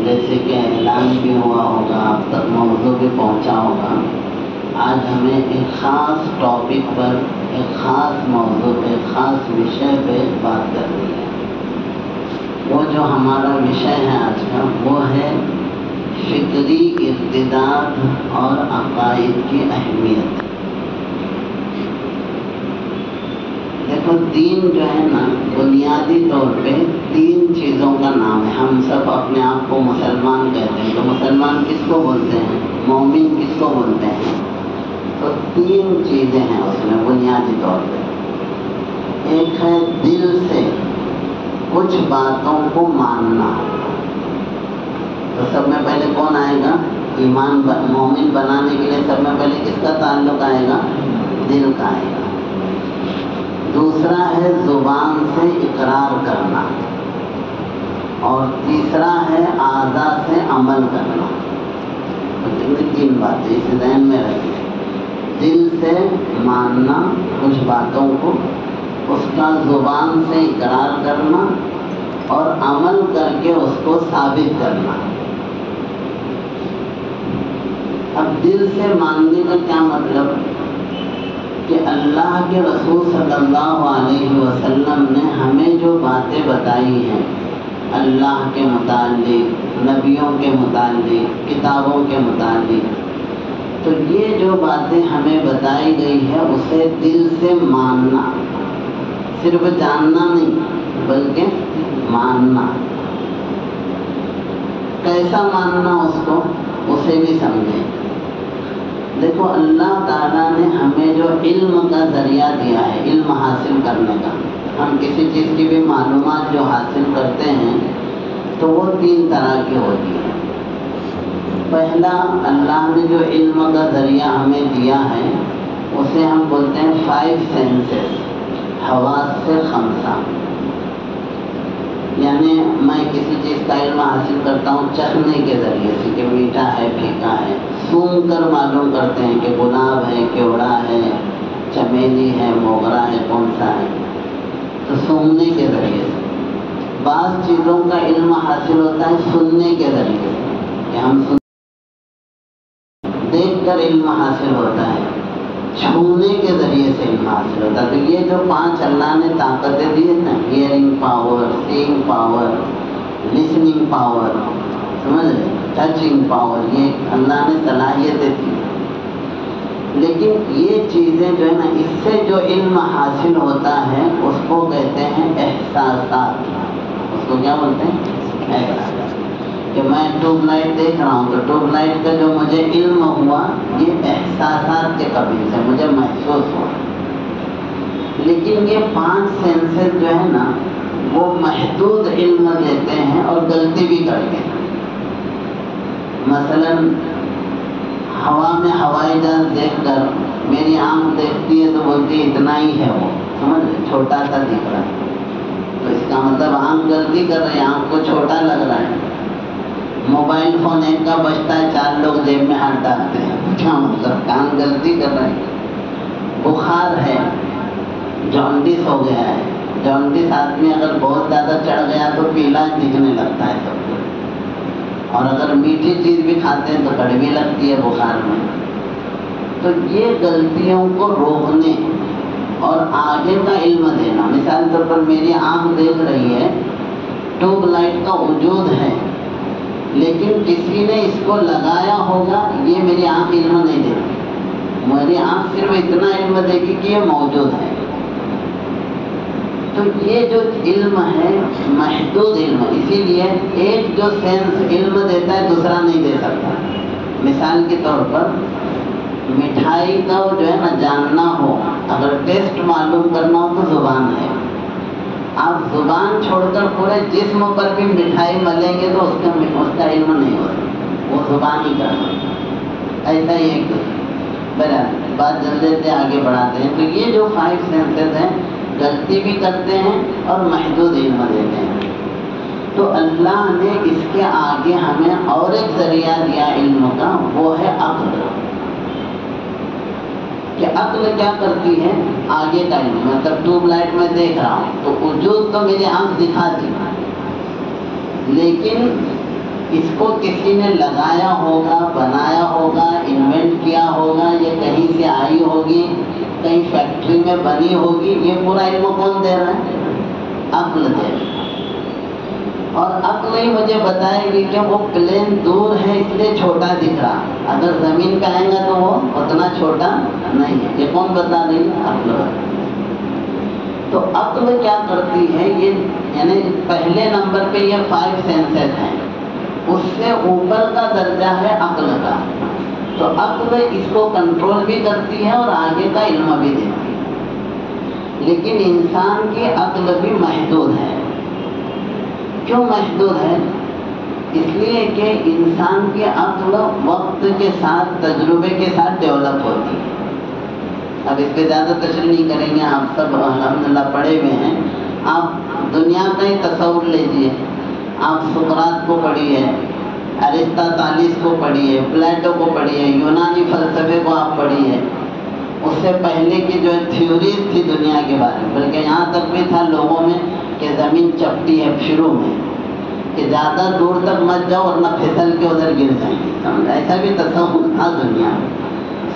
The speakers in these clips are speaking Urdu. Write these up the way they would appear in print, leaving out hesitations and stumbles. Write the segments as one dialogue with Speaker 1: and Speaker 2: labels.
Speaker 1: جیسے کہ اعلان بھی ہوا ہوگا، اب تک موضوع بھی پہنچا ہوگا، آج ہمیں ایک خاص ٹاپک پر، ایک خاص موضوع پہ، ایک خاص وشے پہ بات کرنی ہے۔ وہ جو ہمارا وشے ہے آج کا، وہ ہے فکری ارتداد اور عقائد کی اہمیت۔ دیکھو، دین جو ہے نا، بنیادی طور پہ 3 چیزوں کا نام ہے۔ ہم سب اپنے آپ کو مسلمان کہتے ہیں، تو مسلمان کس کو بولتے ہیں؟ مومن کس کو بولتے ہیں؟ تو 3 چیزیں ہیں اس میں بنیادی طور پہ۔ ایک ہے دل سے کچھ باتوں کو ماننا۔ تو سب میں پہلے کون آئے گا؟ مومن بنانے کے لیے سب میں پہلے کس کا تعلق آئے گا؟ دل کا آئے گا۔ دوسرا ہے زبان سے اقرار کرنا، اور تیسرا ہے اعضاء سے عمل کرنا۔ تو 3 باتیں اسے ذہن میں رکھیں۔ دل سے ماننا کچھ باتوں کو، اس کا زبان سے اقرار کرنا، اور عمل کر کے اس کو ثابت کرنا۔ اب دل سے ماننے کا کیا مطلب؟ کہ اللہ کے رسول صلی اللہ علیہ وسلم نے ہمیں جو باتیں بتائی ہیں اللہ کے متعلق، نبیوں کے متعلق، کتابوں کے متعلق، تو یہ جو باتیں ہمیں بتائی گئی ہے اسے دل سے ماننا، صرف جاننا نہیں بلکہ ماننا۔ کیسا ماننا اس کو، اسے بھی سمجھیں۔ دیکھو، اللہ تعالیٰ نے ہمیں جو علم کا ذریعہ دیا ہے، علم حاصل کرنے کا، ہم کسی چیز کی بھی معلومات جو حاصل کرتے ہیں تو وہ 3 طرح کی ہوتی ہے۔ پہلا، اللہ نے جو علم کا ذریعہ ہمیں دیا ہے اسے ہم بولتے ہیں 5 سینسز، حواس 5۔ یعنی میں کسی چیز کا علم حاصل کرتا ہوں چکھنے کے ذریعے سے کہ میٹھا ہے، پھیکا ہے۔ سونگھ کر معلوم کرتے ہیں کہ گلاب ہے، کیوڑا ہے، چمیلی ہے، موگرا ہے، کون سا ہے، تو سونگھنے کے ذریعے سے۔ بعض چیزوں کا علم حاصل ہوتا ہے سننے کے ذریعے سے، کہ ہم دیکھ کر علم حاصل ہوتا ہے، چھونے کے ذریعے سے علم حاصل ہوتا ہے۔ تو یہ جو 5 اللہ نے طاقتیں دی ہیں نا، ہیئرنگ پاور، سینگ پاور، لسننگ پاور، سمجھ رہے، ٹچنگ پاور، یہ اللہ نے صلاحیتیں دی۔ لیکن یہ چیزیں جو ہے نا، اس سے جو علم حاصل ہوتا ہے اس کو کہتے ہیں احساسات۔ اس کو کیا بولتے ہیں؟ احساسات۔ کہ میں ٹیوب لائٹ دیکھ رہا ہوں تو ٹیوب لائٹ کا جو مجھے علم ہوا یہ احساسات کے قبیل سے مجھے محسوس ہوا۔ لیکن یہ 5 سینسز جو ہے نا، وہ محدود علم دیتے ہیں اور غلطی بھی کرتے ہیں۔ مثلا ہوا میں ہوائی جہاز دیکھ کر میری آنکھ دیکھتی ہے تو بولتی ہے اتنا ہی ہے، وہ سمجھ رہے، چھوٹا سا دکھ رہا ہے، تو اس کا مطلب آنکھ غلطی کر رہی ہے، آنکھ کو چھوٹا لگ رہا ہے۔ موبائل فون ایک کا بجتا ہے، 4 لوگ جیب میں ہاتھ ڈالتے ہیں، کیا مطلب؟ کان غلطی کر رہے ہیں۔ بخار ہے، جانڈس ہو گیا ہے، جانڈس آدمی اگر بہت زیادہ چڑھ گیا تو پیلا دکھنے لگتا ہے سب کو، اور اگر میٹھی چیز بھی کھاتے ہیں تو کڑوی لگتی ہے بخار میں۔ تو یہ غلطیوں کو روکنے اور آگے کا علم دینا۔ مثال طور پر میری آنکھ دیکھ رہی ہے، ٹیوب لائٹ کا وجود ہے، لیکن کسی نے اس کو لگایا ہوگا، یہ میری آنکھ علم نہیں دے گی، میری آنکھ صرف اتنا علم دے گی کہ یہ موجود ہے۔ تو یہ جو علم ہے محدود علم، اسی لیے ایک جو سینس علم دیتا ہے دوسرا نہیں دے سکتا۔ مثال کے طور پر مٹھائی کا جو ہے نا جاننا ہو، اگر ٹیسٹ معلوم کرنا ہو تو زبان ہے۔ آپ زبان چھوڑ کر پورے جسم پر بھی مٹھائی ملیں گے تو اس کا علم نہیں ہوگا، وہ زبان ہی کرنا۔ ایسا ہی ایک برابر بات جلدی سے آگے بڑھاتے ہیں۔ تو یہ جو 5 سینسز ہیں غلطی بھی کرتے ہیں اور محدود علم دیتے ہیں۔ تو اللہ نے اس کے آگے ہمیں اور ایک ذریعہ دیا علم کا، وہ ہے عقل۔ کہ عقل کیا کرتی ہے؟ آگے کا علم، مطلب ٹیوب لائٹ میں دیکھ رہا ہوں تو وجود تو میری آنکھ دکھاتی، لیکن اس کو کسی نے لگایا ہوگا، بنایا ہوگا، انوینٹ کیا ہوگا، یہ کہیں سے آئی ہوگی، کہیں فیکٹری میں بنی ہوگی، یہ پورا علم کون دے رہا ہے؟ عقل دے رہا ہے۔ اور عقل ہی مجھے بتائے گی کہ وہ پلین دور ہے اس لیے چھوٹا دکھ رہا، اگر زمین پہ آئے گا تو وہ اتنا چھوٹا نہیں ہے۔ یہ کون بتا رہی ہے؟ عقل۔ تو عقل کیا کرتی ہے؟ یہ یعنی پہلے نمبر پہ یہ 5 سینسز ہیں، اس سے اوپر کا درجہ ہے عقل کا۔ تو عقل اس کو کنٹرول بھی کرتی ہے اور آگے کا علم بھی دیتی ہے۔ لیکن انسان کی عقل بھی محدود ہے۔ کیوں محدود ہے؟ اس لیے کہ انسان کی عقل وقت کے ساتھ، تجربے کے ساتھ ڈیولپ ہوتی ہے۔ اب اس پہ زیادہ تشریح نہیں کریں گے، آپ سب الحمدللہ پڑھے ہوئے ہیں۔ آپ دنیا کا ہی تصور لیجئے، آپ سقراط کو پڑھیے، ارسطاطالس کو پڑھیے، پلیٹو کو پڑھیے، یونانی فلسفے کو آپ پڑھیے۔ اس سے پہلے کی جو تھیوریز تھی دنیا کے بارے میں، بلکہ یہاں تک بھی تھا لوگوں میں کہ زمین چپٹی ہے شروع میں، کہ زیادہ دور تک مت جاؤ ورنہ پھسل کے ادھر گر جائیں گے، ایسا بھی تصور تھا دنیا میں۔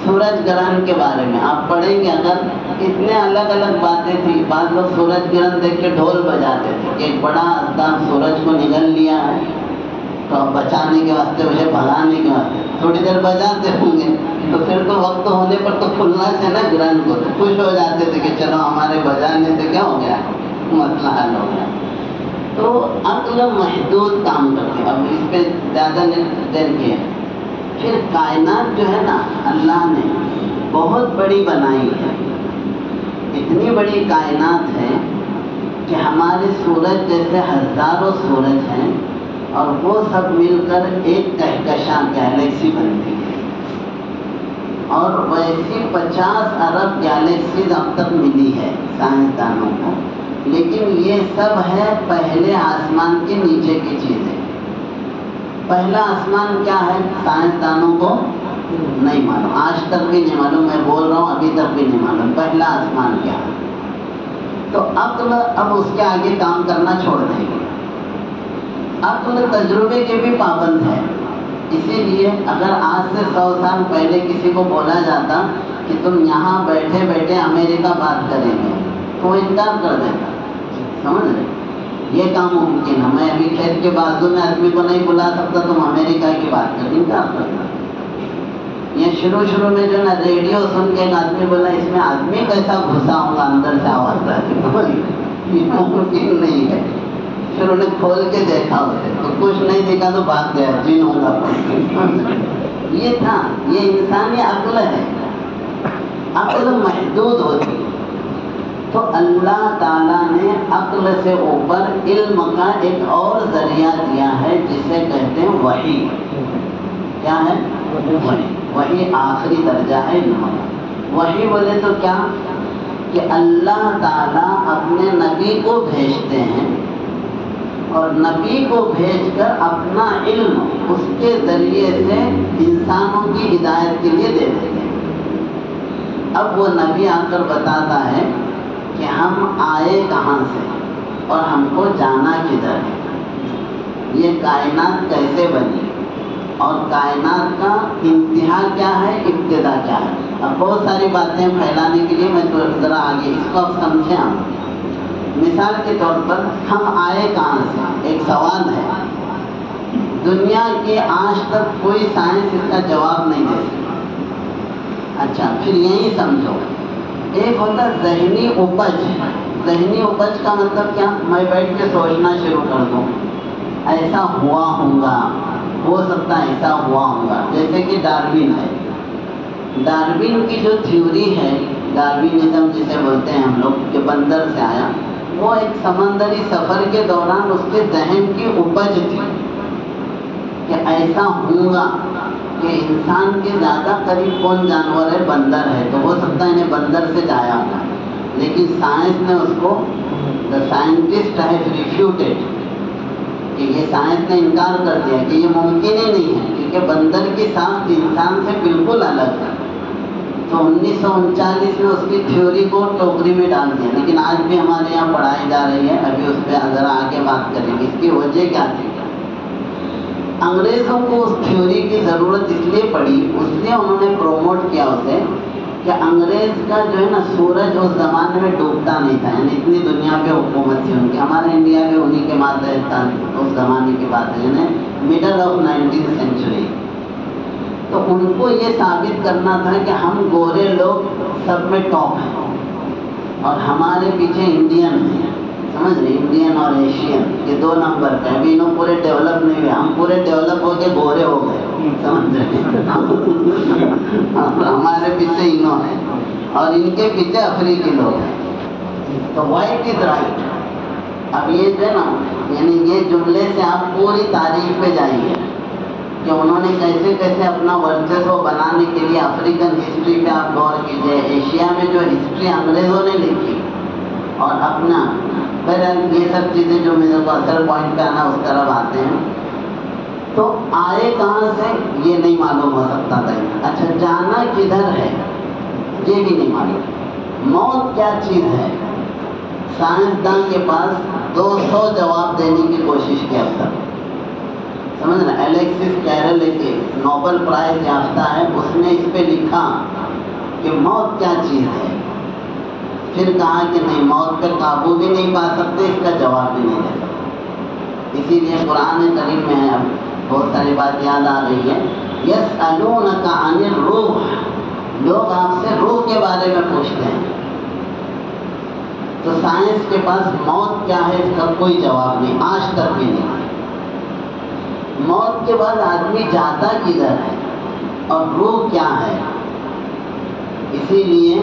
Speaker 1: سورج گرہن کے بارے میں آپ پڑھیں گے اگر، اتنے الگ الگ باتیں تھیں۔ بعض لوگ سورج گرہن دیکھ کے ڈھول بجاتے تھے کہ ایک بڑا آفتاب سورج کو نگل لیا ہے، تو اب بچانے کے واسطے، اسے بھگانے کے واسطے تھوڑی دیر بجاتے ہوں گے، تو پھر تو وقت ہونے پر تو کھلنا سے نا گرہن کو، تو خوش ہو جاتے تھے کہ چلو ہمارے بجانے سے کیا ہو گیا، مسئلہ حل ہو گیا۔ تو عقل محدود کام کرتی ہے۔ اب اس پہ زیادہ دیر کیا، پھر کائنات جو ہے نا اللہ نے بہت بڑی بنائی ہے، اتنی بڑی کائنات ہے کہ ہمارے سورج جیسے ہزاروں سورج ہیں، اور وہ سب مل کر ایک کہکشاں گیلیکسی بنتی ہے، اور ویسی 50 ارب گیلیکسیز اب تک ملی ہے سائنسدانوں کو۔ لیکن یہ سب ہے پہلے آسمان کے نیچے کی چیزیں۔ پہلا آسمان کیا ہے سائنسدانوں کو نہیں معلوم، آج تک بھی نہیں معلوم، میں بول رہا ہوں ابھی تک بھی نہیں معلوم پہلا آسمان کیا ہے۔ تو عقل اب اس کے آگے کام کرنا چھوڑ دے گی۔ عقل تجربے کے بھی پابند ہے، اسی لیے اگر آج سے 100 سال پہلے کسی کو بولا جاتا کہ تم یہاں بیٹھے بیٹھے امریکہ بات کریں گے تو وہ انکار کر دیتا، سمجھ رہے؟ یہ کام ممکن ہے، میں ابھی کھیت کے بازو میں آدمی کو نہیں بلا سکتا، تم امریکہ کی بات کر، انکار کرتا۔ یہ شروع میں جو نا ریڈیو سن کے ایک آدمی بولا اس میں آدمی کیسا گھسا ہوگا، اندر سے آواز آتی، یہ ممکن نہیں ہے۔ پھر انہیں کھول کے دیکھا اسے تو کچھ نہیں دیکھا تو بھاگ گیا، جن ہوگا۔ یہ تھا، یہ انسانی عقل ہے، عقل محدود ہوتی ہے۔ تو اللہ تعالیٰ نے عقل سے اوپر علم کا ایک اور ذریعہ دیا ہے جسے کہتے ہیں وحی۔ کیا ہے؟ وحی۔ وحی آخری درجہ ہے علم کا۔ وحی بولے تو کیا کہ اللہ تعالیٰ اپنے نبی کو بھیجتے ہیں، اور نبی کو بھیج کر اپنا علم اس کے ذریعے سے انسانوں کی ہدایت کے لیے دے دیتے ہیں۔ اب وہ نبی آ کر بتاتا ہے کہ ہم آئے کہاں سے اور ہم کو جانا کدھر ہے، یہ کائنات کیسے بنی اور کائنات کا انتہا کیا ہے، ابتدا کیا ہے۔ اب بہت ساری باتیں پھیلانے کے لیے میں تو ذرا آگے اس کو اب سمجھیں آپ۔ مثال کے طور پر ہم آئے کہاں سے، ایک سوال ہے، دنیا کی آج تک کوئی سائنس اس کا جواب نہیں دے سکتا۔ اچھا پھر یہی سمجھو، ایک ہوتا ذہنی اپج۔ ذہنی اپج کا مطلب کیا، میں بیٹھ کے سوچنا شروع کر دوں ایسا ہوا ہوگا، ہو سکتا ہے ایسا ہوا ہوگا۔ جیسے کہ ڈاروین ہے، ڈاروین کی جو تھیوری ہے، ڈاروینزم جسے بولتے ہیں ہم لوگ، کہ بندر سے آیا، وہ ایک سمندری سفر کے دوران اس کے ذہن کی اپج تھی کہ ایسا ہوگا کہ انسان کے زیادہ قریب کون جانور ہے، بندر ہے، تو ہو سکتا ہے انہیں بندر سے جایا ہوگا۔ لیکن سائنس نے اس کو، دا سائنٹسٹ ہیز ریفیوٹیڈ، کہ یہ سائنس نے انکار کر دیا کہ یہ ممکن ہی نہیں ہے، کیونکہ بندر کی ساخت انسان سے بالکل الگ ہے۔ تو 1939 میں اس کی تھیوری کو ٹوکری میں ڈال دیا، لیکن آج بھی ہمارے یہاں پڑھائی جا رہی ہے، ابھی اس پہ ذرا آگے بات کریں گے۔ اس کی وجہ کیا تھی؟ انگریزوں کو اس تھیوری کی ضرورت اس لیے پڑی، اس لیے انہوں نے پروموٹ کیا اسے کہ انگریز کا جو ہے نا سورج اس زمانے میں ڈوبتا نہیں تھا، یعنی اتنی دنیا پہ حکومت تھی ان کی، ہمارے انڈیا میں انہی کے ماتحت تھا اس زمانے کی بات ہے، یعنی مڈل آف 19th سینچری۔ تو ان کو یہ ثابت کرنا تھا کہ ہم گورے لوگ سب میں ٹاپ ہیں اور ہمارے پیچھے انڈین ہیں، سمجھ رہے، انڈین اور ایشین یہ 2 نمبر پہ، ابھی انہوں پورے ڈیولپ نہیں ہوئے، ہم پورے ڈیولپ ہو کے گورے ہو گئے، سمجھ رہے ہمارے پیچھے انہوں ہیں اور ان کے پیچھے افریقی لوگ ہیں، تو وائٹ از رائٹ۔ اب یہ جو ہے نا، یعنی یہ جملے سے آپ پوری تاریخ پہ جائیے کہ انہوں نے کیسے کیسے اپنا ورچسو بنانے کے لیے افریقن ہسٹری پہ آپ غور کیجیے، ایشیا میں جو ہسٹری انگریزوں نے لکھی اور اپنا پھر یہ سب چیزیں جو میرے کو اصل پوائنٹ پہ آنا اس طرف آتے ہیں، تو آئے کہاں سے یہ نہیں معلوم ہو سکتا تھا۔ اچھا جانا کدھر ہے یہ بھی نہیں معلوم، موت کیا چیز ہے، سائنسدان کے پاس 200 جواب دینے کی کوشش کی اب تک، سمجھ رہے، الیکسس کیرل ایک نوبل پرائز یافتہ ہے، اس نے اس پہ لکھا کہ موت کیا چیز ہے، پھر کہا کہ نہیں، موت پہ قابو بھی نہیں پا سکتے، اس کا جواب بھی نہیں دے سکتے۔ اسی لیے قرآن کریم میں ہے، اب بہت ساری بات یاد آ رہی ہے، یسألونک عن الروح، لوگ آپ سے روح کے بارے میں پوچھتے ہیں، تو سائنس کے پاس موت کیا ہے اس کا کوئی جواب نہیں، آج تک بھی نہیں۔ موت کے بعد آدمی جاتا کدھر ہے اور روح کیا ہے، اسی لیے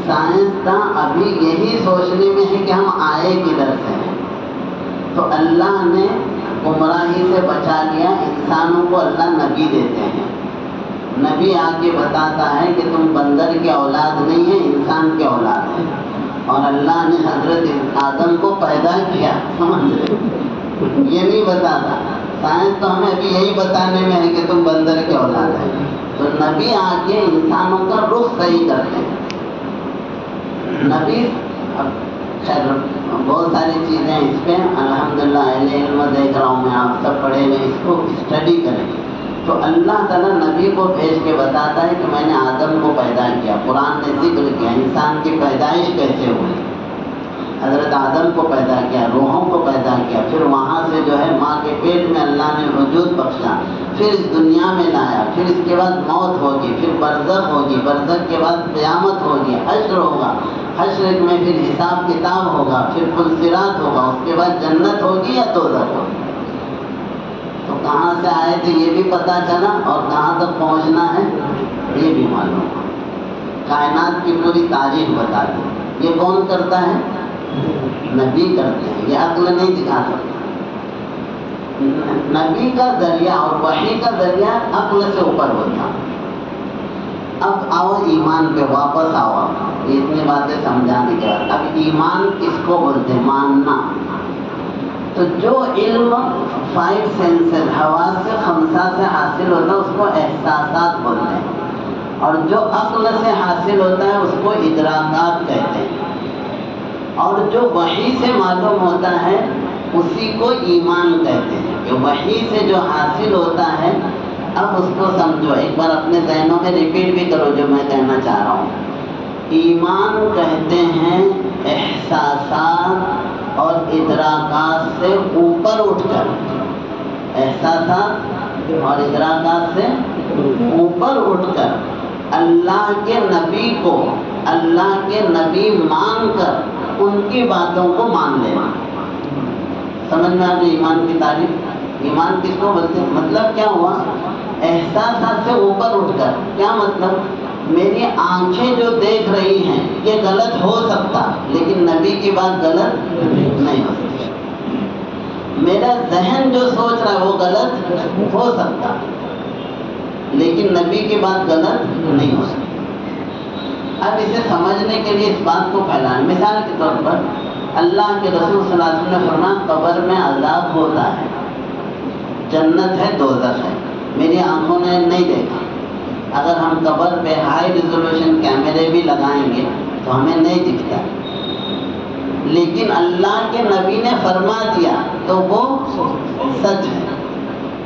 Speaker 1: سائنسداں ابھی یہی سوچنے میں ہے کہ ہم آئے کدھر سے ہیں۔ تو اللہ نے گمراہی سے بچا لیا، انسانوں کو اللہ نبی دیتے ہیں، نبی آ کے بتاتا ہے کہ تم بندر کے اولاد نہیں ہیں، انسان کے اولاد ہیں، اور اللہ نے حضرت آدم کو پیدا کیا، سمجھ رہے، یہ نہیں بتاتا۔ سائنس تو ہمیں ابھی یہی بتانے میں ہے کہ تم بندر کے اولاد ہیں، تو نبی آ کے انسانوں کا رخ صحیح کرتے ہیں۔ نبی خیر بہت ساری چیزیں اس پہ الحمدللہ اہل علم دیکھ رہا ہوں میں، آپ سب پڑھے ہوئے، اس کو اسٹڈی کریں تو اللہ تعالیٰ نبی کو بھیج کے بتاتا ہے کہ میں نے آدم کو پیدا کیا، قرآن نے ذکر کیا انسان کی پیدائش کیسے ہوئی، حضرت آدم کو پیدا کیا، روحوں کو پیدا کیا، پھر وہاں سے جو ہے ماں کے پیٹ میں اللہ نے وجود بخشا، پھر اس دنیا میں لایا، پھر اس کے بعد موت ہوگی، پھر برزخ ہوگی، برزخ کے بعد قیامت ہوگی، حشر ہوگا، حشر میں پھر حساب کتاب ہوگا، پھر پل صراط ہوگا، اس کے بعد جنت ہوگی یا دوزخ ہوگی۔ تو کہاں سے آئے تھے یہ بھی پتہ چلا اور کہاں تک پہنچنا ہے یہ بھی معلوم، کائنات کی پوری تاریخ بتا دی۔ یہ کون کرتا ہے؟ نبی کرتے ہیں، یہ عقل نہیں دکھا سکتا۔ نبی کا ذریعہ اور وحی کا ذریعہ عقل سے اوپر ہوتا۔ اب آؤ ایمان پہ واپس آؤ، یہ اتنی باتیں سمجھانے کے بعد اب ایمان کس کو بولتے ہیں؟ ماننا۔ تو جو علم 5 سینسز حواس خمسہ سے حاصل ہوتا ہے اس کو احساسات بولتے ہیں، اور جو عقل سے حاصل ہوتا ہے اس کو ادراکات کہتے ہیں، اور جو وحی سے معلوم ہوتا ہے اسی کو ایمان کہتے ہیں۔ کہ وحی سے جو حاصل ہوتا ہے، اب اس کو سمجھو، ایک بار اپنے ذہنوں میں ریپیٹ بھی کرو جو میں کہنا چاہ رہا ہوں۔ ایمان کہتے ہیں احساسات اور ادراکات سے اوپر اٹھ کر، احساسات اور ادراکات سے اوپر اٹھ کر اللہ کے نبی کو اللہ کے نبی مان کر ان کی باتوں کو مان لینا۔ سمجھ میں آ گئی ایمان کی تعریف؟ ایمان کس کو بولتے ہیں؟ مطلب کیا ہوا؟ احساسات سے اوپر اٹھ کر، کیا مطلب؟ میری آنکھیں جو دیکھ رہی ہیں یہ غلط ہو سکتا، لیکن نبی کی بات غلط نہیں ہو سکتی۔ میرا ذہن جو سوچ رہا ہے وہ غلط ہو سکتا، لیکن نبی کی بات غلط نہیں ہو سکتی۔ اب اسے سمجھنے کے لیے اس بات کو پھیلانا، مثال کے طور پر اللہ کے رسول صلی اللہ علیہ وسلم نے فرمایا قبر میں عذاب ہوتا ہے، جنت ہے دوزخ ہے، میری آنکھوں نے نہیں دیکھا۔ اگر ہم قبر پہ ہائی ریزولوشن کیمرے بھی لگائیں گے تو ہمیں نہیں دکھتا، لیکن اللہ کے نبی نے فرما دیا تو وہ سچ ہے۔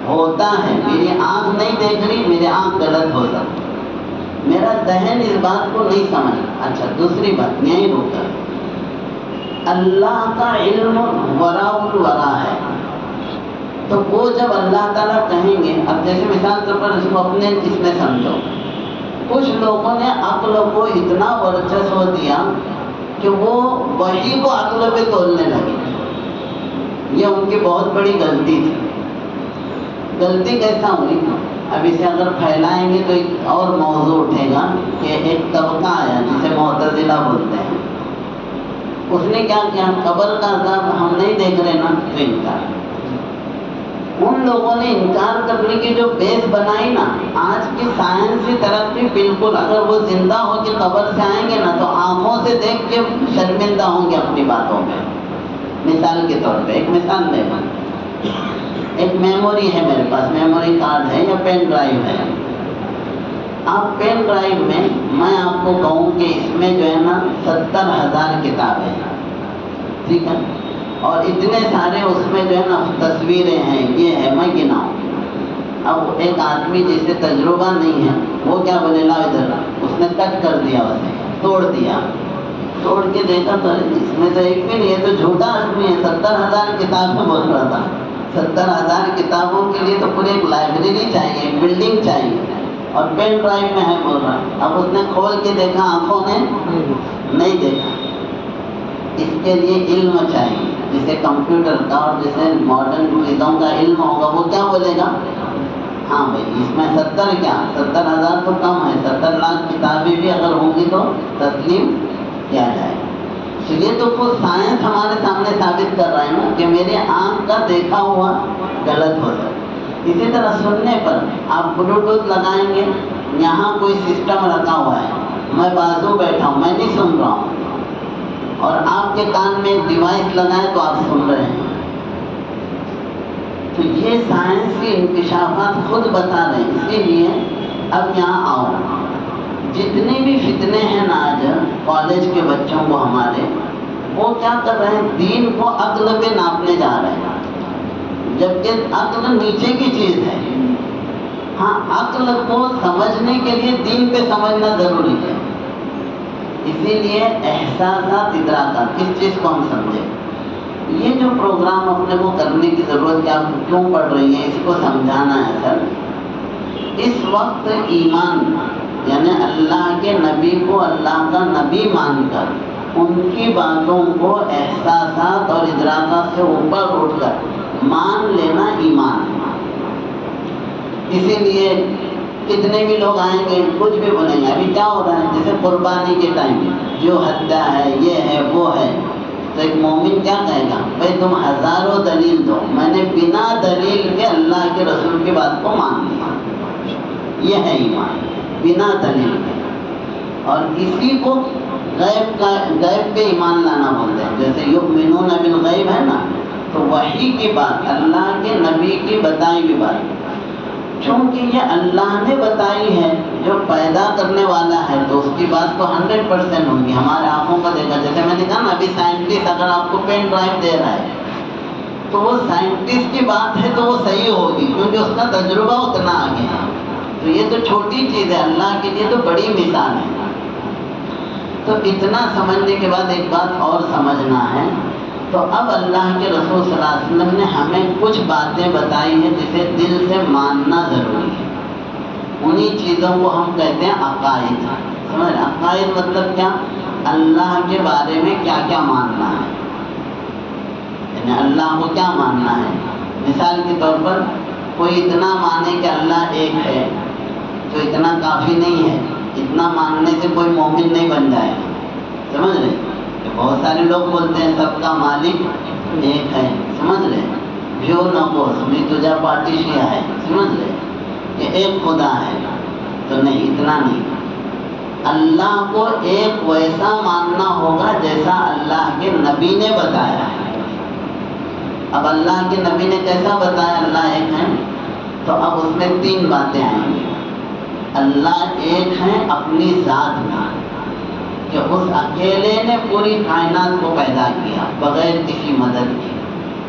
Speaker 1: ہوتا ہے، میری آنکھ نہیں دیکھ رہی، میری آنکھ غلط ہو سکتی، میرا ذہن اس بات کو نہیں سمجھ۔ اچھا دوسری بات یہیں رک کر، اللہ کا علم وراء الورا ہے، تو وہ جب اللہ تعالیٰ کہیں گے، اب جیسے مثال طور پر اس کو اپنے اس میں سمجھو، کچھ لوگوں نے عقل کو اتنا ورچسو دیا کہ وہ وحی کو عقل پہ تولنے لگے، یہ ان کی بہت بڑی غلطی تھی۔ غلطی کیسا ہوئی؟ اب اسے اگر پھیلائیں گے تو ایک اور موضوع اٹھے گا کہ ایک طبقہ آیا جسے معتزلہ بولتے ہیں، اس نے کیا کیا، قبر کا عذاب ہم نہیں دیکھ رہے نا، تو انکار۔ ان لوگوں نے انکار کرنے کی جو بیس بنائی نا، آج کی سائنسی ترقی بالکل، اگر وہ زندہ ہو کے قبر سے آئیں گے نا تو آنکھوں سے دیکھ کے شرمندہ ہوں گے اپنی باتوں میں۔ مثال کے طور پہ ایک مثال دے گا، ایک میموری ہے میرے پاس، میموری کارڈ ہے یا پین ڈرائیو ہے، آپ پین ڈرائیو میں آپ کو کہوں کہ اس میں جو ہے نا 70,000 کتابیں ہیں، ٹھیک ہے، اور اتنے سارے اس میں جو ہے نا تصویریں ہیں، یہ ہے، میں گناؤں۔ اب ایک آدمی جسے تجربہ نہیں ہے وہ کیا بولے، لا ادھر، اس نے کٹ کر دیا، اسے توڑ دیا، توڑ کے دیکھا تو اس میں تو ایک بھی نہیں ہے، تو جھوٹا آدمی ہے، 70,000 کتابیں بول رہا تھا۔ 70,000 کتابوں کے لیے تو پوری ایک لائبریری چاہیے، ایک بلڈنگ چاہیے، اور پین ڈرائیو میں ہے بول رہا۔ اب اس نے کھول کے دیکھا، آنکھوں نے نہیں دیکھا۔ اس کے لیے علم چاہیے، جسے کمپیوٹر کا اور جسے ماڈرن چیزوں کا علم ہوگا وہ کیا بولے گا، ہاں بھائی اس میں 70,000 تو کم ہے، 70 لاکھ کتابیں بھی اگر ہوں گی تو تسلیم کیا جائے۔ تو یہ تو خود سائنس ہمارے سامنے ثابت کر رہا ہے نا کہ میرے آنکھ کا دیکھا ہوا غلط ہو سکتا۔ اسی طرح سننے پر آپ بلوٹوتھ لگائیں گے، یہاں کوئی سسٹم رکھا ہوا ہے، میں بازو بیٹھا ہوں، میں نہیں سن رہا ہوں، اور آپ کے کان میں ایک ڈیوائس لگائے تو آپ سن رہے ہیں۔ تو یہ سائنسی انکشافات خود بتا رہے ہیں۔ اسی لیے اب یہاں آؤ، جتنے بھی فتنے ہیں نا آج کالج کے بچوں کو ہمارے، وہ کیا کر رہے ہیں، دین کو عقل پہ ناپنے جا رہے ہیں، جبکہ عقل نیچے کی چیز ہے۔ ہاں عقل کو سمجھنے کے لیے دین پہ سمجھنا ضروری ہے۔ اسی لیے احساسات ادراکات، کس چیز کو ہم سمجھیں، یہ جو پروگرام اپنے کو کرنے کی ضرورت کہ آپ کیوں پڑھ رہی ہیں، اس کو سمجھانا ہے سر۔ اس وقت ایمان یعنی اللہ کے نبی کو اللہ کا نبی مان کر ان کی باتوں کو احساسات اور ادراکات سے اوپر اٹھ کر مان لینا ایمان۔ اسی لیے کتنے بھی لوگ آئیں گے کچھ بھی بولیں گے، ابھی کیا ہو رہا ہے، جیسے قربانی کے ٹائم جو ہتھیار ہے، یہ ہے وہ ہے، تو ایک مومن کیا کہے گا، بھائی تم ہزاروں دلیل دو، میں نے بنا دلیل کے اللہ کے رسول کی بات کو مان لیا، یہ ہے ایمان، بنا دلیل کے۔ اور اسی کو غیب پہ ایمان لانا بولتے ہیں، جیسے یؤمنون بالغیب ہے نا، تو وحی کی بات، اللہ کے نبی کی بتائی ہوئی بات، چونکہ یہ اللہ نے بتائی ہے، جو پیدا کرنے والا ہے تو اس کی بات تو 100% ہوگی، ہمارے آنکھوں کا دیکھا۔ جیسے میں نے کہا نا، ابھی سائنٹسٹ اگر آپ کو پین ڈرائیو دے رہا ہے تو وہ سائنٹسٹ کی بات ہے تو وہ صحیح ہوگی، کیونکہ اس کا تجربہ اتنا آگے ہے۔ تو یہ تو چھوٹی چیز ہے، اللہ کے لیے تو بڑی مثال ہے۔ تو اتنا سمجھنے کے بعد ایک بات اور سمجھنا ہے، تو اب اللہ کے رسول صلی اللہ علیہ وسلم نے ہمیں کچھ باتیں بتائی ہیں جسے دل سے ماننا ضروری ہے۔ انہی چیزوں کو ہم کہتے ہیں عقائد۔ سمجھ، عقائد مطلب کیا، اللہ کے بارے میں کیا کیا ماننا ہے، یعنی اللہ کو کیا ماننا ہے۔ مثال کے طور پر کوئی اتنا مانے کہ اللہ ایک ہے، تو اتنا کافی نہیں ہے، اتنا ماننے سے کوئی مومن نہیں بن جائے گا، سمجھ رہے۔ بہت سارے لوگ بولتے ہیں سب کا مالک ایک ہے، سمجھ رہے، بھیو نہ کوس بھی تجھا پاٹیشیا ہے، سمجھ رہے، کہ ایک خدا ہے، تو نہیں، اتنا نہیں۔ اللہ کو ایک ویسا ماننا ہوگا جیسا اللہ کے نبی نے بتایا ہے۔ اب اللہ کے نبی نے کیسا بتایا اللہ ایک ہے، تو اب اس میں 3 باتیں آئیں گی۔ اللہ ایک ہے اپنی ذات میں، کہ اس اکیلے نے پوری کائنات کو پیدا کیا بغیر کسی مدد کے،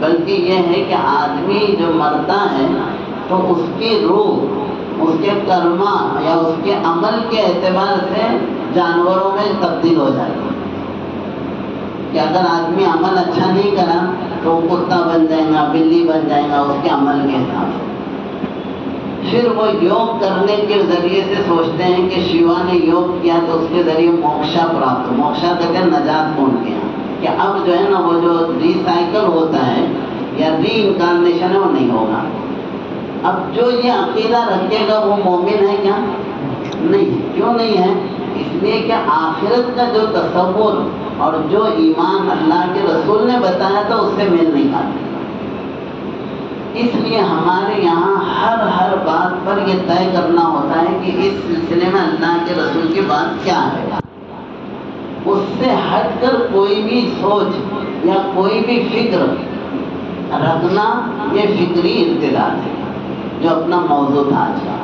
Speaker 1: بلکہ یہ ہے کہ آدمی جو مرتا ہے تو اس کی روح اس کے کرما یا اس کے عمل کے اعتبار سے جانوروں میں تبدیل ہو جاتی ہے کہ اگر آدمی عمل اچھا نہیں کرا تو وہ کتا بن جائے گا، بلی بن جائے گا اس کے عمل کے حساب سے۔ پھر وہ یوگ کرنے کے ذریعے سے سوچتے ہیں کہ شیوا نے یوگ کیا تو اس کے ذریعے موکشا پراپت، موکشا کہتے ہیں نجات کون کیا، کہ اب جو ہے نا وہ جو ری سائیکل ہوتا ہے یا ری انکارنیشن ہے وہ نہیں ہوگا۔ اب جو یہ عقیدہ رکھے گا وہ مومن ہے کیا؟ نہیں۔ کیوں نہیں ہے؟ اس لیے کہ آخرت کا جو تصور اور جو ایمان اللہ کے رسول نے بتایا تھا اس سے میل نہیں کھاتا۔ اس لیے ہمارے یہاں ہر بات پر یہ طے کرنا ہوتا ہے کہ اس سلسلے میں اللہ کے رسول کی بات کیا ہے۔ اس سے ہٹ کر کوئی بھی سوچ یا کوئی بھی فکر رکھنا یہ فکری ارتداد ہے جو اپنا موضوع تھا آج کا۔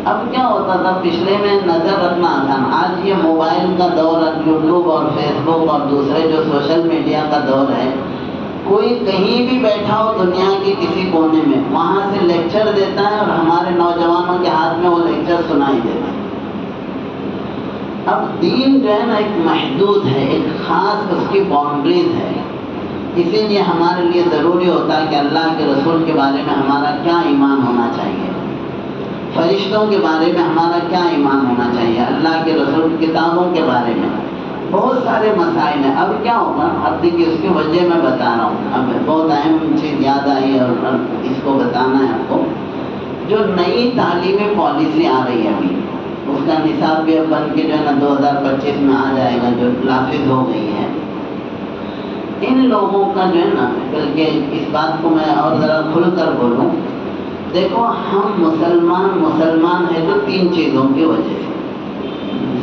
Speaker 1: اب کیا ہوتا تھا پچھلے میں نظر رکھنا آسان، آج یہ موبائل کا دور ہے، یوٹیوب اور فیس بک اور دوسرے جو سوشل میڈیا کا دور ہے، کوئی کہیں بھی بیٹھا ہو دنیا کے کسی کونے میں وہاں سے لیکچر دیتا ہے اور ہمارے نوجوانوں کے ہاتھ میں وہ لیکچر سنائی دیتا ہے۔ اب دین جو ہے نا ایک محدود ہے، ایک خاص اس کی باؤنڈریز ہے، اسی لیے ہمارے لیے ضروری ہوتا ہے کہ اللہ کے رسول کے بارے میں ہمارا کیا ایمان ہونا چاہیے، فرشتوں کے بارے میں ہمارا کیا ایمان ہونا چاہیے، اللہ کے رسول کی کتابوں کے بارے میں بہت سارے مسائل ہیں۔ اب کیا ہوگا، اب دیکھیے اس کی وجہ میں بتا رہا ہوں، اب بہت اہم چیز یاد آئی اور اس کو بتانا ہے آپ کو۔ جو نئی تعلیمی پالیسی آ رہی ہے ابھی، اس کا نصاب بھی اب بن کے جو ہے نا 2025 میں آ جائے گا، جو نافذ ہو گئی ہے، ان لوگوں کا جو ہے نا، بلکہ اس بات کو میں اور ذرا کھل کر بولوں، دیکھو ہم مسلمان ہیں تو تین چیزوں کی وجہ سے۔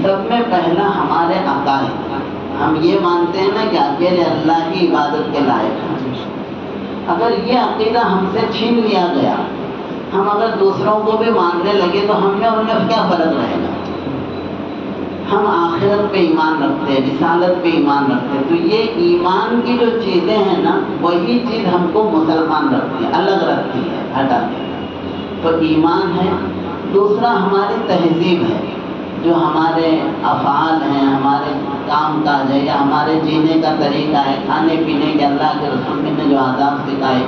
Speaker 1: سب میں پہلا ہمارے عقائد، ہم یہ مانتے ہیں نا کہ اکیلے اللہ کی عبادت کے لائق ہیں۔ اگر یہ عقیدہ ہم سے چھین لیا گیا، ہم اگر دوسروں کو بھی ماننے لگے تو ہم میں ان میں کیا فرق رہے گا؟ ہم آخرت پہ ایمان رکھتے ہیں، رسالت پہ ایمان رکھتے ہیں، تو یہ ایمان کی جو چیزیں ہیں نا وہی چیز ہم کو مسلمان رکھتی ہے، الگ رکھتی ہے، ہٹاتی ہے۔ تو ایمان ہے۔ دوسرا ہماری تہذیب ہے، جو ہمارے افعال ہیں، ہمارے کام کاج ہے یا ہمارے جینے کا طریقہ ہے، کھانے پینے کے اللہ کے رسول نے جو آداب سکھائے،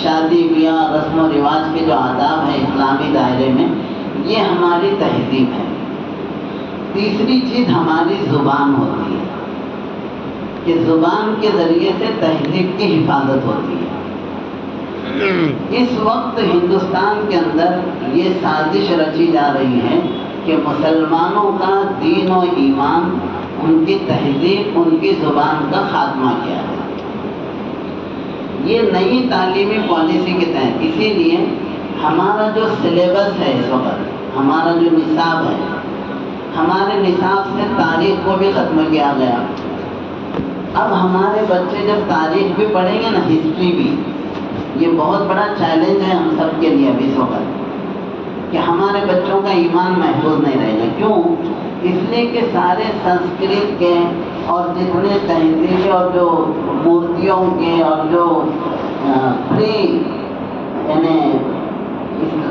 Speaker 1: شادی بیاہ رسم و رواج کے جو آداب ہیں اسلامی دائرے میں، یہ ہماری تہذیب ہے۔ تیسری چیز ہماری زبان ہوتی ہے کہ زبان کے ذریعے سے تہذیب کی حفاظت ہوتی ہے۔ اس وقت ہندوستان کے اندر یہ سازش رچی جا رہی ہے کہ مسلمانوں کا دین و ایمان، ان کی تہذیب، ان کی زبان کا خاتمہ کیا ہے۔ یہ نئی تعلیمی پالیسی کے تحت، اسی لیے ہمارا جو سلیبس ہے اس وقت، ہمارا جو نصاب ہے، ہمارے نصاب سے تاریخ کو بھی ختم کیا گیا۔ اب ہمارے بچے جب تاریخ بھی پڑھیں گے نا، ہسٹری بھی، یہ بہت بڑا چیلنج ہے ہم سب کے لیے ابھی اس وقت کہ ہمارے بچوں کا ایمان محفوظ نہیں رہے گا۔ کیوں؟ اس لیے کہ سارے سنسکرت کے اور جتنے تہذیبی اور جو مورتیوں کے اور جو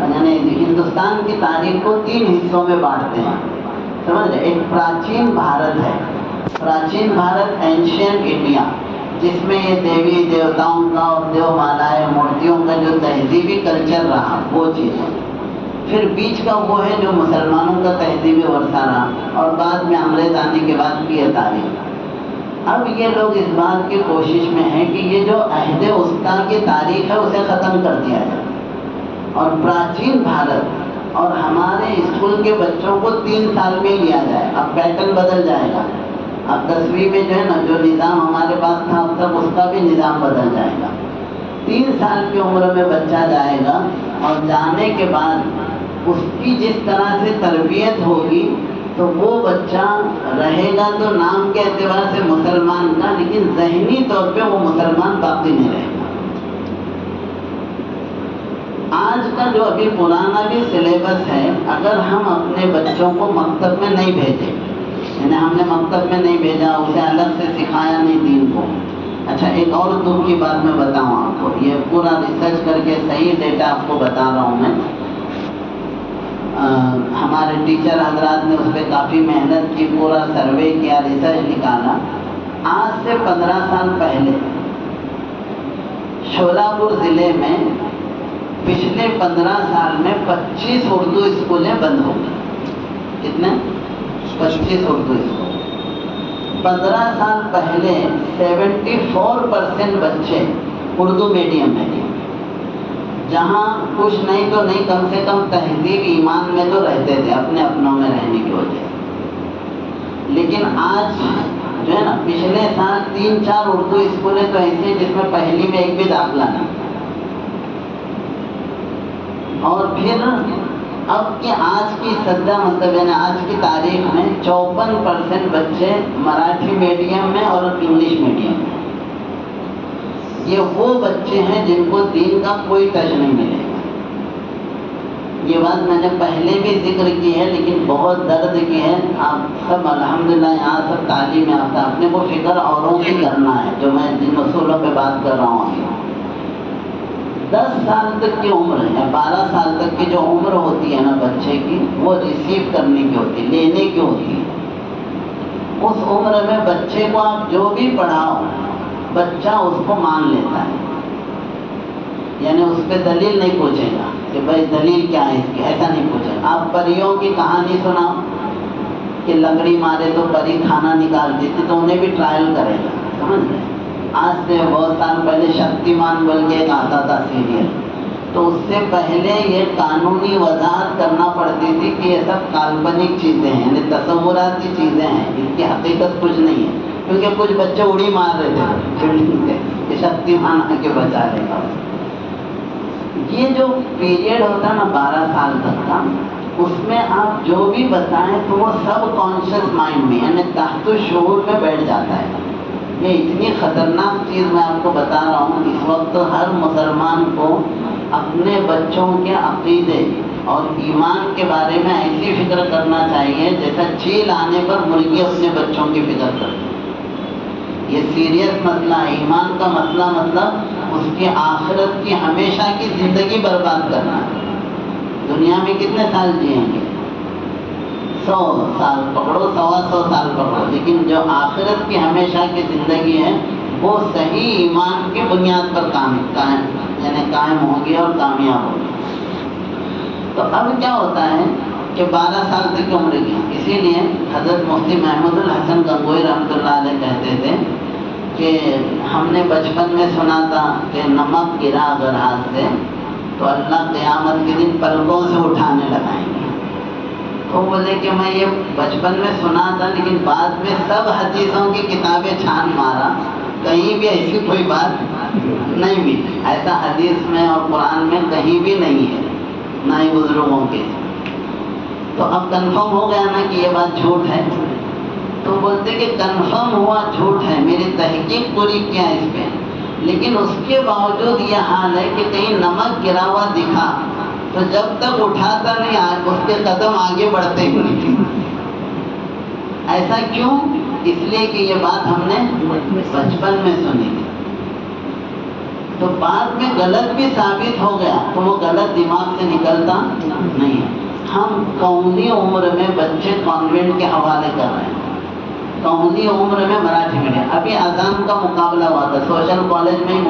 Speaker 1: یعنی ہندوستان کی تاریخ کو تین حصوں میں بانٹتے ہیں، سمجھ رہے؟ ایک پراچین بھارت ہے، پراچین بھارت اینشینٹ انڈیا، جس میں یہ دیوی دیوتاؤں کا اور دیو مالائے مورتیوں کا جو تہذیبی کلچر رہا وہ چیز ہے۔ پھر بیچ کا وہ ہے جو مسلمانوں کا تہذیبی ورثہ رہا، اور بعد میں انگریز آنے کے بعد کی یہ تاریخ۔ اب یہ لوگ اس بات کی کوشش میں ہیں کہ یہ جو عہد وسطیٰ کی تاریخ ہے اسے ختم کر دیا جائے، اور پراچین بھارت اور ہمارے اسکول کے بچوں کو 3 سال میں لیا جائے۔ اب پیٹرن بدل جائے گا، اب 10ویں میں جو ہے نا جو نظام ہمارے پاس تھا اب تک اس کا بھی نظام بدل جائے گا۔ 3 سال کی عمر میں بچہ جائے گا اور جانے کے بعد اس کی جس طرح سے تربیت ہوگی تو وہ بچہ رہے گا تو نام کے اعتبار سے مسلمان کا، لیکن ذہنی طور پہ وہ مسلمان باقی نہیں رہے گا۔ آج کا جو ابھی پرانا بھی سلیبس ہے، اگر ہم اپنے بچوں کو مکتب میں نہیں بھیجیں، یعنی ہم نے مکتب میں نہیں بھیجا، اسے الگ سے سکھایا نہیں دین کو، اچھا ایک اور دکھ کی بات میں بتاؤں آپ کو، یہ پورا ریسرچ کر کے صحیح ڈیٹا آپ کو بتا رہا ہوں میں. ہمارے ٹیچر حضرات نے اس پہ کافی محنت کی، پورا سروے کیا، ریسرچ نکالا. آج سے 15 سال پہلے شولاپور ضلع میں پچھلے 15 سال میں 25 اردو اسکولیں بند ہو گئی. کتنے؟ 25 اردو اسکول. 15 سال پہلے 74% بچے اردو میڈیم میں تھے، جہاں کچھ نہیں تو نہیں کم سے کم تہذیب ایمان میں تو رہتے تھے اپنے اپنوں میں رہنے کی وجہ سے. لیکن آج جو ہے نا پچھلے سال 3-4 اردو اسکولیں تو ایسی ہیں جس میں پہلی میں ایک بھی داخلہ نہیں. اور پھر اب کہ آج کی سدہ مطلب یعنی آج کی تاریخ میں 54% بچے مراٹھی میڈیم میں اور انگلش میڈیم میں. یہ وہ بچے ہیں جن کو دین کا کوئی ٹچ نہیں ملے گا. یہ بات میں نے پہلے بھی ذکر کی ہے لیکن بہت درد کی ہے. آپ سب الحمدللہ یہاں سب تعلیم یافتہ، اپنے کو فکر اوروں کی کرنا ہے جو میں جن اصولوں پہ بات کر رہا ہوں. 10 سال تک کی عمر ہے، 12 سال تک کی جو عمر ہوتی ہے نا بچے کی، وہ ریسیو کرنے کی ہوتی ہے، لینے کی ہوتی ہے. اس عمر میں بچے کو آپ جو بھی پڑھاؤ بچہ اس کو مان لیتا ہے. یعنی اس پہ دلیل نہیں پوچھے گا کہ بھائی دلیل کیا ہے اس کی، ایسا نہیں پوچھے گا. آپ پریوں کی کہانی سناؤ کہ لکڑی مارے تو پری کھانا نکالتی تھی تو انہیں بھی ٹرائل کرے گا. سمجھ گئے؟ آج سے بہت سال پہلے شکتیمان بول کے ایک آتا تھا سیریل، تو اس سے پہلے یہ قانونی وضاحت کرنا پڑتی تھی کہ یہ سب کالپنک چیزیں ہیں، یعنی تصوراتی چیزیں ہیں، اس کی حقیقت کچھ نہیں ہے. کیونکہ کچھ بچے اڑی مار رہے تھے بلڈنگ سے کہ شکتیمان آ کے بچا لے گا. یہ جو پیریڈ ہوتا ہے نا 12 سال تک کا، اس میں آپ جو بھی بتائیں تو وہ سب کانشیس مائنڈ میں یعنی تحت شعور میں بیٹھ جاتا ہے. یہ اتنی خطرناک چیز میں آپ کو بتا رہا ہوں. اس وقت ہر مسلمان کو اپنے بچوں کے عقیدے اور ایمان کے بارے میں ایسی فکر کرنا چاہیے جیسا چیل آنے پر مرغی اپنے بچوں کی فکر کرتی ہے. یہ سیریس مسئلہ ہے. ایمان کا مسئلہ مطلب اس کی آخرت کی ہمیشہ کی زندگی برباد کرنا ہے. دنیا میں کتنے سال جئیں گے؟ 100 سال پکڑو، 125 سال پکڑو، لیکن جو آخرت کی ہمیشہ کی زندگی ہے وہ صحیح ایمان کی بنیاد پر قائم ہوگی اور کامیاب ہوگی. تو اب کیا ہوتا ہے کہ 12 سال تک کی عمر کی، اسی لیے حضرت مفتی محمود الحسن گنگوئی رحمۃ اللہ علیہ کہتے تھے کہ ہم نے بچپن میں سنا تھا کہ نمک گرا اگر ہاتھ سے تو اللہ قیامت کے دن پلکوں سے اٹھانے لگائیں گے. تو بولے کہ میں یہ بچپن میں سنا تھا لیکن بعد میں سب حدیثوں کی کتابیں چھان مارا، کہیں بھی ایسی کوئی بات نہیں ملی. ایسا حدیث میں اور قرآن میں کہیں بھی نہیں ہے، نہ ہی بزرگوں کے. تو اب کنفرم ہو گیا نا کہ یہ بات جھوٹ ہے. تو بولتے کہ کنفرم ہوا جھوٹ ہے، میری تحقیق پوری کیا اس پہ، لیکن اس کے باوجود یہ حال ہے کہ کہیں نمک گرا ہوا دکھا تو جب تک اٹھاتا نہیں اس کے قدم آگے بڑھتے ہی نہیں. ایسا کیوں؟ اس لیے کہ یہ بات ہم نے بچپن میں سنی تھی. تو بعد میں غلط بھی ثابت ہو گیا تو وہ غلط دماغ سے نکلتا نہیں ہے. ہم قومی عمر میں بچے کانوینٹ کے حوالے کر رہے ہیں. قومی عمر میں مراٹھی میڈیم. ابھی اذان کا مقابلہ ہوا تھا سوشل کالج میں،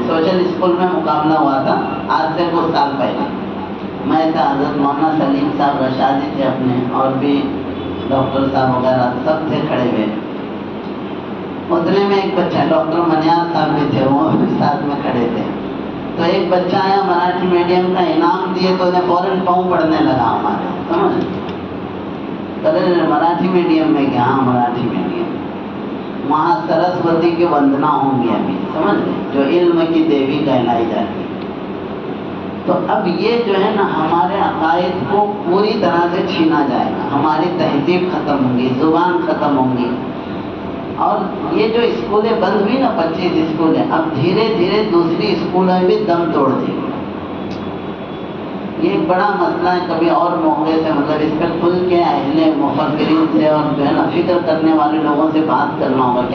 Speaker 1: سوشل اسکول میں مقابلہ ہوا تھا آج سے کچھ سال پہلے. میں تھا، حضرت مولانا سلیم صاحب رشادی تھے اپنے، اور بھی ڈاکٹر صاحب وغیرہ سب تھے کھڑے ہوئے. اتنے میں ایک بچہ ڈاکٹر منیار صاحب بھی تھے، وہ ساتھ میں کھڑے تھے. تو ایک بچہ آیا مراٹھی میڈیم کا انعام دیے تو انہیں فوراً پاؤں پڑھنے لگا ہمارے. سمجھ مراٹھی میڈیم میں کہ ہاں مراٹھی میڈیم، وہاں سرسوتی کی وندنا ہوں گی ابھی. سمجھ جو علم کی دیوی کہلائی جاتی. تو اب یہ جو ہے نا ہمارے عقائد کو پوری طرح سے چھینا جائے گا. ہماری تہذیب ختم ہوں گی، زبان ختم ہوں گی. اور یہ جو اسکولیں بند ہوئی نا 25 اسکولیں، اب دھیرے دھیرے دوسری اسکولیں بھی دم توڑ دی. یہ ایک بڑا مسئلہ ہے. کبھی اور موقع سے مطلب اس پہ کھل کے اہل مفکرین سے اور جو ہے نا فکر کرنے والے لوگوں سے بات کرنا ہوگا کہ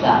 Speaker 1: 4।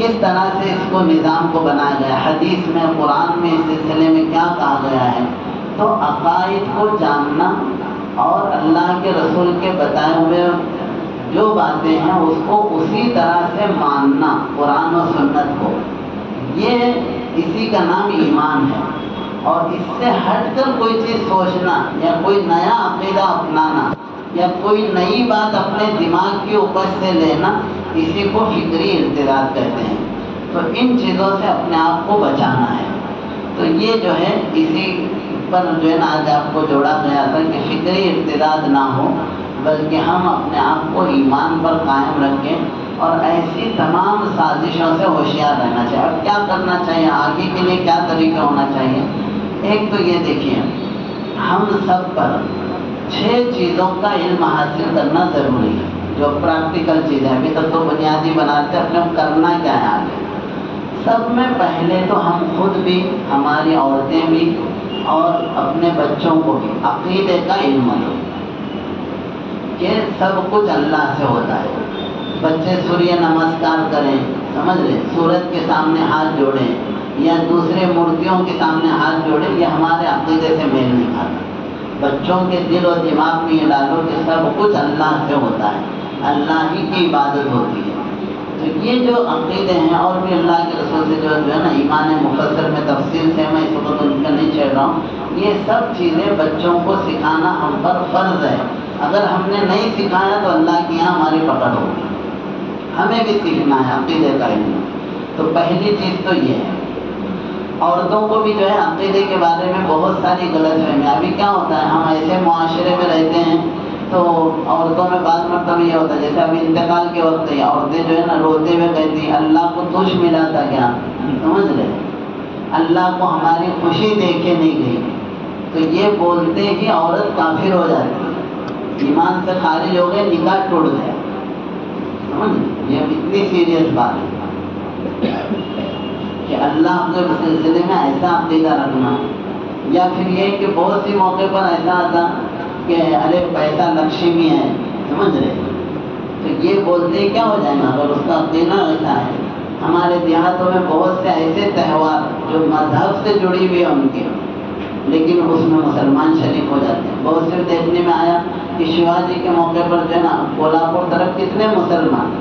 Speaker 1: کس طرح سے اس کو نظام کو بنایا گیا، حدیث میں قرآن میں اس سلسلے میں کیا کہا گیا ہے. تو عقائد کو جاننا اور اللہ کے رسول کے بتائے ہوئے جو باتیں ہیں اس کو اسی طرح سے ماننا، قرآن و سنت کو، یہ اسی کا نام ایمان ہے. اور اس سے ہٹ کر کوئی چیز سوچنا یا کوئی نیا عقیدہ اپنانا یا کوئی نئی بات اپنے دماغ کی اوپر سے لینا، اسی کو فکری ارتداد کہتے ہیں. تو ان چیزوں سے اپنے آپ کو بچانا ہے. تو یہ جو ہے اسی پر جو ہے نا آج آپ کو جوڑا گیا تھا کہ فکری ارتداد نہ ہو، بلکہ ہم اپنے آپ کو ایمان پر قائم رکھیں اور ایسی تمام سازشوں سے ہوشیار رہنا چاہیے. اب کیا کرنا چاہیے، آگے کے لیے کیا طریقہ ہونا چاہیے؟ ایک تو یہ دیکھیے، ہم سب پر 6 چیزوں کا علم حاصل کرنا ضروری ہے، جو پریکٹیکل چیز ہے. ابھی تک تو بنیادی بناتے ہیں، اپنے کرنا کیا ہے آگے. سب میں پہلے تو ہم خود بھی، ہماری عورتیں بھی اور اپنے بچوں کو بھی عقیدے کا علم دو کہ سب کچھ اللہ سے ہوتا ہے. بچے سوریہ نمسکار کریں، سمجھ رہے، سورج کے سامنے ہاتھ جوڑیں یا دوسرے مورتیوں کے سامنے ہاتھ جوڑیں، یہ ہمارے عقیدے سے میل نہیں کھاتا. بچوں کے دل و دماغ میں یہ ڈالو کہ سب کچھ اللہ سے ہوتا ہے، اللہ ہی کی عبادت ہوتی ہے. تو یہ جو عقیدے ہیں، اور بھی اللہ کے رسول سے جو ہے نا ایمان مفصل میں تفصیل سے میں اس وقت ان کا نہیں چھیڑ رہا ہوں، یہ سب چیزیں بچوں کو سکھانا ہم پر فرض ہے. اگر ہم نے نہیں سکھایا تو اللہ کے یہاں ہماری پکڑ ہوگی. ہمیں بھی سیکھنا ہے عقیدے کا علم. تو پہلی چیز تو یہ ہے. عورتوں کو بھی جو ہے عقیدے کے بارے میں بہت ساری غلط فہمیاں. ابھی کیا ہوتا ہے، ہم ایسے معاشرے میں رہتے ہیں تو عورتوں میں بعض مرتبہ یہ ہوتا ہے، جیسے ابھی انتقال کے وقت ہی عورتیں جو ہے نا روتے ہوئے کہتی ہیں اللہ کو تجھ ملا تھا کیا، سمجھ رہے، اللہ کو ہماری خوشی دیکھے نہیں گئی. تو یہ بولتے ہی عورت کافر ہو جاتی ہے، ایمان سے خارج ہو گئے، نکاح ٹوٹ گیا. سمجھ، یہ اتنی سیریس بات ہے کہ اللہ کے سلسلے میں ایسا عقیدہ رکھنا. یا پھر یہ کہ بہت سی موقع پر ایسا آتا کہ ارے پیسہ لکشمی ہے، سمجھ رہے، تو یہ بولتے کیا ہو جائے گا اگر اس کا عقیدہ ایسا ہے. ہمارے دیہاتوں میں بہت سے ایسے تہوار جو مذہب سے جڑی ہوئی ہیں ان کے، لیکن اس میں مسلمان شریک ہو جاتے ہیں. بہت سے دیکھنے میں آیا کہ شیواجی کے موقع پر جو ہے نا کولہاپور طرف کتنے مسلمان،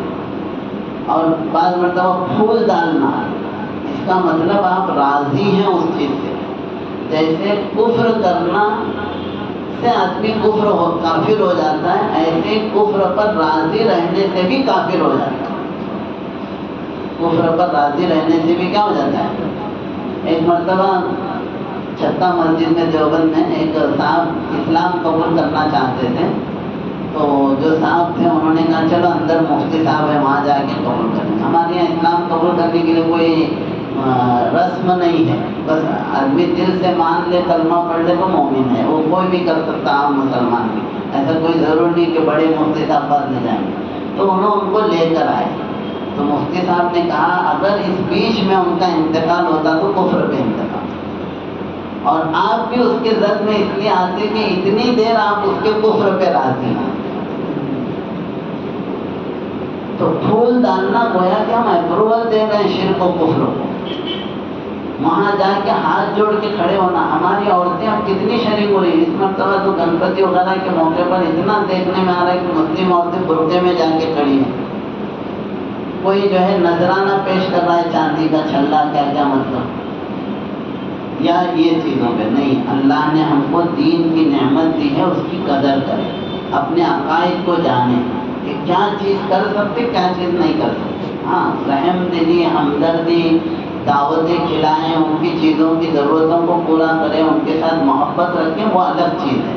Speaker 1: اور بعض مرتبہ پھول ڈالنا، اس کا مطلب آپ راضی ہیں اس چیز سے. جیسے کفر کرنا سے آدمی کافر ہو جاتا ہے، ایسے کفر پر راضی رہنے سے بھی کافر ہو جاتا ہے. کفر پر راضی رہنے سے بھی کیا ہو جاتا ہے. ایک مرتبہ چھتا مسجد میں دیوبند میں ایک صاحب اسلام قبول کرنا چاہتے تھے، تو جو صاحب تھے انہوں نے کہا چلو اندر مفتی صاحب ہے وہاں جا کے قبول کریں. ہمارے یہاں اسلام قبول کرنے کے لیے کوئی رسم نہیں ہے، بس آدمی دل سے مان لے، کلمہ پڑھ لے تو مومن ہے. وہ کوئی بھی کر سکتا، عام مسلمان بھی، ایسا کوئی ضرور نہیں کہ بڑے مفتی صاحب پاس لے جائیں. تو انہوں ان کو لے کر آئے. تو مفتی صاحب نے کہا اگر اس بیچ میں ان کا انتقال ہوتا تو کفر پہ انتقال، اور آپ بھی اس کے زد میں اس لیے آتے کہ اتنی دیر آپ اس کے کفر پہ راضی ہیں. تو پھول ڈالنا گویا کہ ہم اپروول دے رہے ہیں شرک و کفر کو. وہاں جا کے ہاتھ جوڑ کے کھڑے ہونا. ہماری عورتیں اب کتنی شریک ہو رہی ہیں. اس مرتبہ تو گنپتی وغیرہ کے موقع پر اتنا دیکھنے میں آ رہا ہے کہ مسلم عورتیں برقعے میں جا کے کھڑی ہیں. کوئی جو ہے نذرانہ پیش کر رہا ہے چاندی کا چھلا، کیا کیا مطلب. یا یہ چیزوں پہ نہیں. اللہ نے ہم کو دین کی نعمت دی ہے، اس کی قدر کریں، اپنے عقائد کو جانیں کہ کیا چیز کر سکتے، کیا چیز نہیں کر سکتے. ہاں، رحم دلی، ہمدردی، دعوتیں کھلائیں، ان کی چیزوں کی ضرورتوں کو پورا کریں، ان کے ساتھ محبت رکھیں، وہ الگ چیز ہے.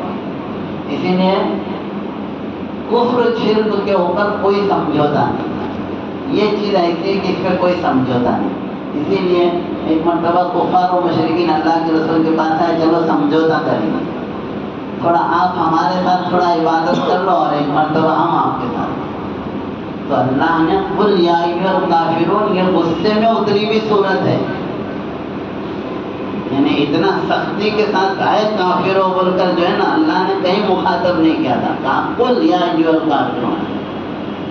Speaker 1: اسی لیے کفر شرک کے اوپر کوئی سمجھوتا نہیں. یہ چیز ایسی ہے کہ اس پہ کوئی سمجھوتا نہیں. اسی لیے ایک مرتبہ کفار و مشرکین اللہ کے رسول کے پاس آئے، چلو سمجھوتا کریں، تھوڑا آپ ہمارے ساتھ تھوڑا عبادت کر لو اور ایک مرتبہ ہم آپ کے ساتھ. تو اللہ نے قل یا ایھا الکافرون، یہ غصے میں اتری ہوئی صورت ہے، یعنی اتنا سختی کے ساتھ اے کافروں بول کر جو ہے نا اللہ نے کہیں مخاطب نہیں کیا تھا. کہا قل یا ایھا الکافرون،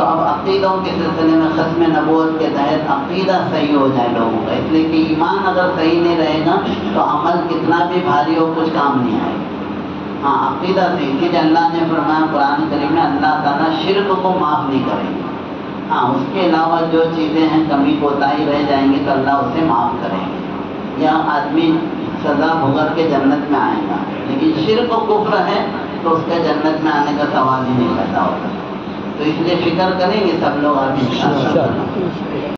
Speaker 1: تو اب عقیدوں کے سلسلے میں ختم نبوت کے تحت عقیدہ صحیح ہو جائے لوگوں کا، اس لیے کہ ایمان اگر صحیح نہیں رہے گا تو عمل کتنا بھی بھاری ہو کچھ کام نہیں آئے گا۔ ہاں عقیدہ صحیح، کہ اللہ نے فرمایا قرآن کریم میں اللہ تعالیٰ شرک کو معاف نہیں کریں گے، ہاں اس کے علاوہ جو چیزیں ہیں کمی کوتاہی رہ جائیں گے تو اللہ اسے معاف کریں گے، یا آدمی سزا بھگت کے جنت میں آئے گا، لیکن شرک و کفر ہے تو اس کے جنت میں آنے کا سوال ہی نہیں پیدا ہوتا۔ تو اس لیے فکر کریں گے سب لوگ آگے